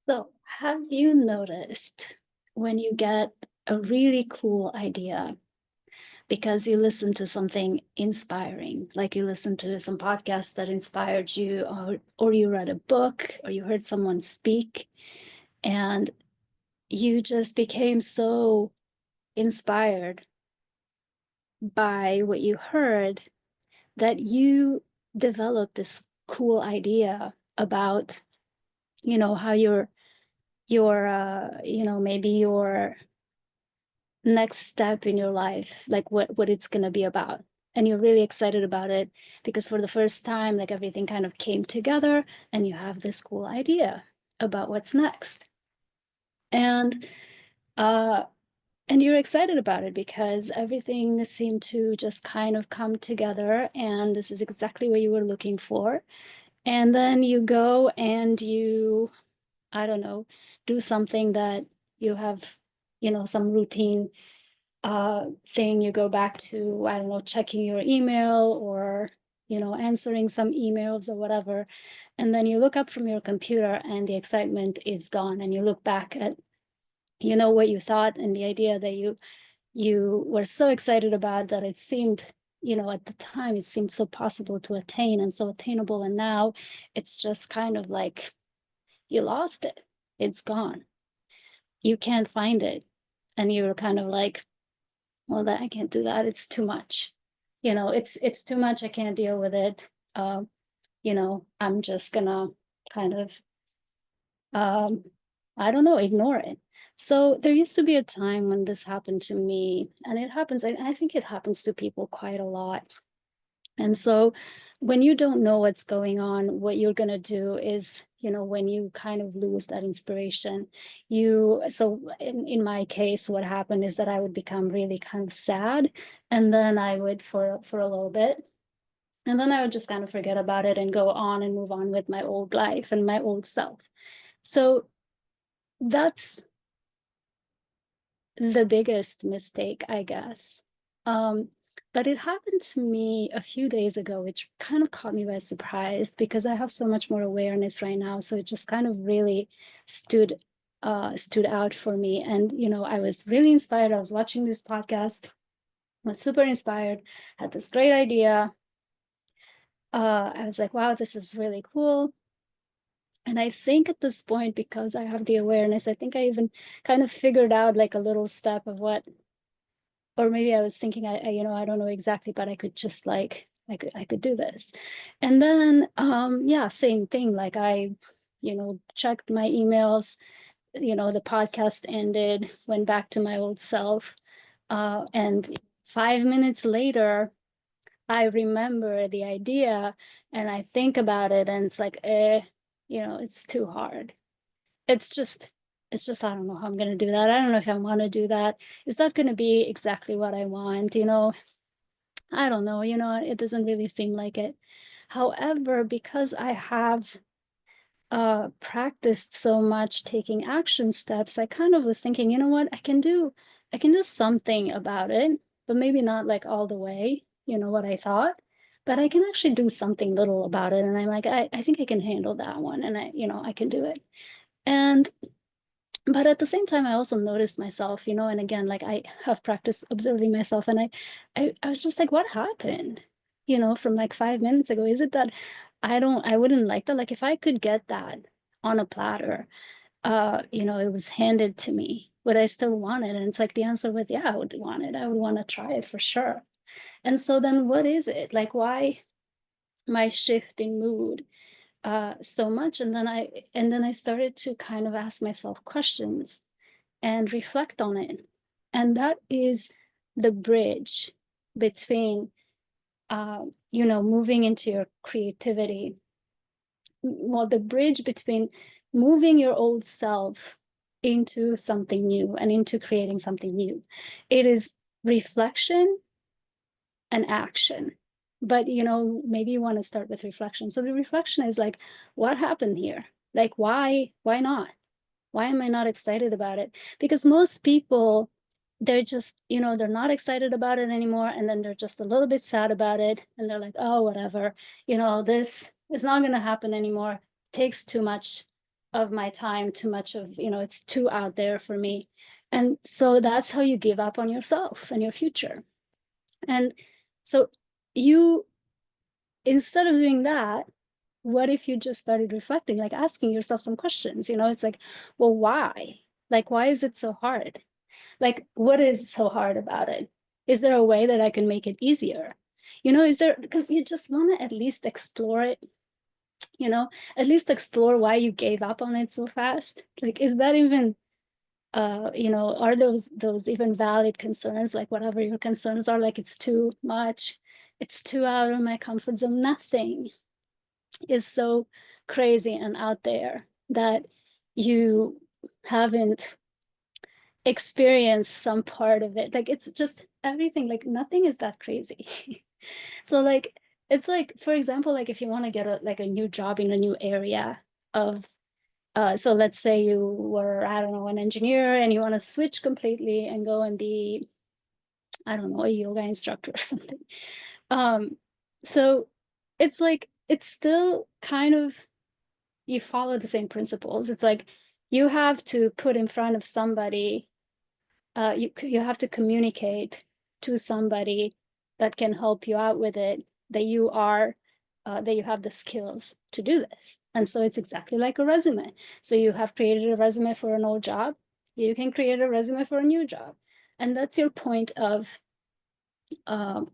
So, have you noticed when you get a really cool idea because you listen to something inspiring, like you listened to some podcast that inspired you, or you read a book, or you heard someone speak, and you just became so inspired by what you heard that you developed this cool idea about, how maybe your next step in your life, like what it's going to be about, and you're really excited about it because for the first time, like, everything kind of came together and you have this cool idea about what's next. And uh and you're excited about it because everything seemed to just kind of come together, and this is exactly what you were looking for. And then you go and you, I don't know, do something that you have, some routine thing. You go back to, I don't know, checking your email, or answering some emails or whatever, and then you look up from your computer and the excitement is gone, and you look back at, what you thought, and the idea that you were so excited about, that it seemed, at the time, it seemed so possible to attain and so attainable, and now it's just kind of like you lost it. It's gone. You can't find it, and you're kind of like, well, that I can't do that. It's too much. It's too much. I can't deal with it. I'm just gonna kind of, um, I don't know, ignore it. So there used to be a time when this happened to me, and it happens. I think it happens to people quite a lot. And so when you don't know what's going on, what you're going to do is, when you kind of lose that inspiration, so in my case, what happened is that I would become really kind of sad. And then I would, for a little bit, and then I would just kind of forget about it and go on and move on with my old life and my old self. So that's the biggest mistake, I guess. Um, but it happened to me a few days ago, which kind of caught me by surprise because I have so much more awareness right now. So it just kind of really stood stood out for me. And I was really inspired. I was watching this podcast, was super inspired, had this great idea. I was like, wow, this is really cool. And I think at this point, because I have the awareness, I think I even kind of figured out like a little step of what, or maybe I was thinking, I don't know exactly, but I could just like, I could do this. And then, yeah, same thing. Like checked my emails, the podcast ended, went back to my old self. And 5 minutes later, I remember the idea and I think about it, and it's like, it's too hard. It's just I don't know how I'm gonna do that. I don't know if I wanna do that. Is that gonna be exactly what I want, I don't know, it doesn't really seem like it. However, because I have, practiced so much taking action steps, I kind of was thinking, "You know what? I can do something about it, but maybe not, like, all the way, what I thought, but I can actually do something little about it," and I'm like, "I think I can handle that one, and I can do it." And but at the same time, I also noticed myself, and again, like, I have practiced observing myself, and I was just like, what happened? From like 5 minutes ago? Is it that I wouldn't like that? Like, if I could get that on a platter, it was handed to me, would I still want it? And it's like the answer was, yeah, I would want it. I would want to try it for sure. And so then what is it? Like, why my shift in mood so much? And then I started to kind of ask myself questions and reflect on it. And that is the bridge between, moving into your creativity. Well, the bridge between moving your old self into something new and into creating something new. It is reflection and action. But, maybe you want to start with reflection. So the reflection is like, what happened here? Like, why not? Why am I not excited about it? Because most people, they're just, they're not excited about it anymore. And then they're just a little bit sad about it. And they're like, oh, whatever, this is not going to happen anymore. It takes too much. of my time, too much of, it's too out there for me. And so that's how you give up on yourself and your future. And so you, instead of doing that, what if you just started reflecting, like asking yourself some questions? It's like, well, why? Like, why is it so hard? Like, what is so hard about it? Is there a way that I can make it easier? Is there, because you just want to at least explore it, at least explore why you gave up on it so fast. Like, is that even, are those even valid concerns? Like, whatever your concerns are, like, it's too much, it's too out of my comfort zone. Nothing is so crazy and out there that you haven't experienced some part of it. Like, it's just everything, like nothing is that crazy. So like, it's like, for example, like if you want to get a new job in a new area of, so let's say you were, I don't know, an engineer, and you want to switch completely and go and be, I don't know, a yoga instructor or something. So it's like, it's still kind of, you follow the same principles. It's like you have to put in front of somebody, you have to communicate to somebody that can help you out with it, that you are, that you have the skills to do this. And so it's exactly like a resume. So you have created a resume for an old job, you can create a resume for a new job. And that's your point of, um,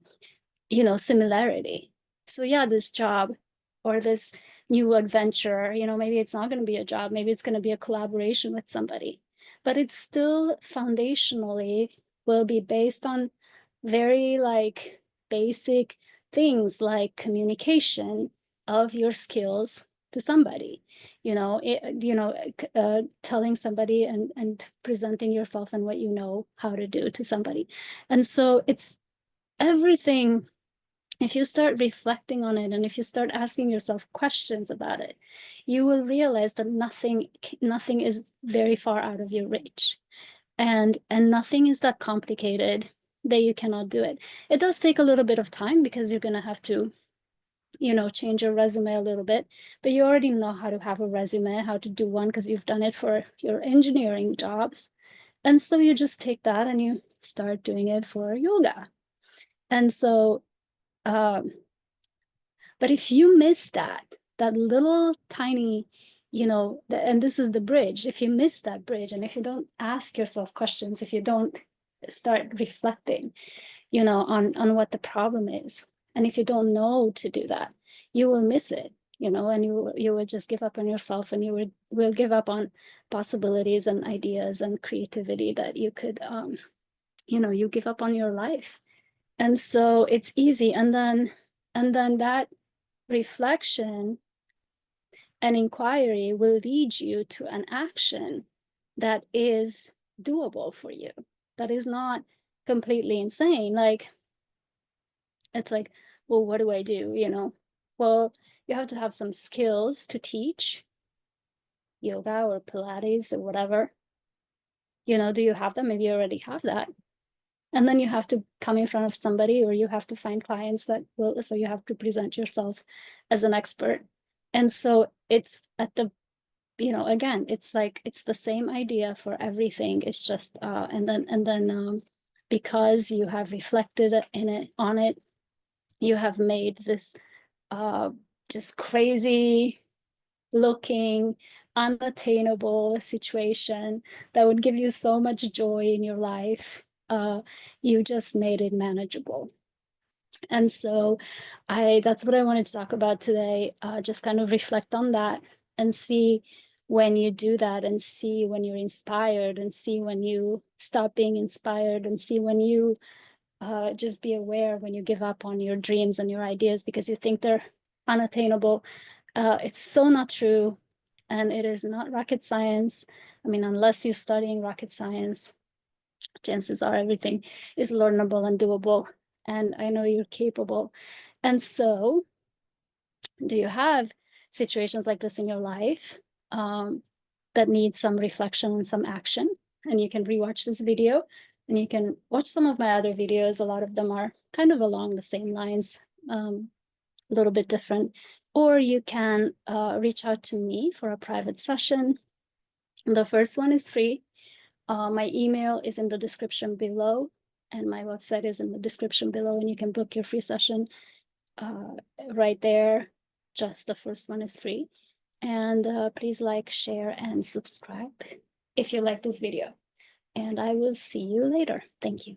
similarity. So yeah, this job or this new adventure, maybe it's not going to be a job, maybe it's going to be a collaboration with somebody, but it's still foundationally will be based on very like basic things like communication of your skills to somebody, telling somebody and presenting yourself and what you know how to do to somebody. And so it's everything. If you start reflecting on it and if you start asking yourself questions about it, you will realize that nothing is very far out of your reach, and nothing is that complicated that you cannot do it. It does take a little bit of time because you're going to have to, change your resume a little bit, but you already know how to have a resume, how to do one, because you've done it for your engineering jobs. And so you just take that and you start doing it for yoga. And so, um, but if you miss that little tiny, and this is the bridge, if you miss that bridge, and if you don't ask yourself questions, if you don't start reflecting, on what the problem is, and if you don't know to do that, you will miss it, and you will just give up on yourself, and you will give up on possibilities and ideas and creativity that you could, you give up on your life. And so it's easy. And then that reflection and inquiry will lead you to an action that is doable for you, that is not completely insane. Like, it's like, well, what do I do? Well, you have to have some skills to teach yoga or Pilates or whatever. Do you have them? Maybe you already have that. And then you have to come in front of somebody, or you have to find clients that will, so you have to present yourself as an expert. And so it's at the, again, it's like, it's the same idea for everything. It's just, and then because you have reflected on it, you have made this just crazy looking, unattainable situation that would give you so much joy in your life. You just made it manageable. And so that's what I wanted to talk about today. Just kind of reflect on that and see when you do that, and see when you're inspired, and see when you stop being inspired, and see when you just be aware when you give up on your dreams and your ideas because you think they're unattainable. It's so not true. And it is not rocket science. I mean, unless you're studying rocket science, chances are everything is learnable and doable. And I know you're capable. And so, do you have situations like this in your life that need some reflection and some action? And you can rewatch this video, and you can watch some of my other videos. A lot of them are kind of along the same lines. little bit different. Or you can reach out to me for a private session. The first one is free. My email is in the description below, and my website is in the description below, and you can book your free session right there. Just the first one is free. And please like, share, and subscribe if you like this video. And I will see you later. Thank you.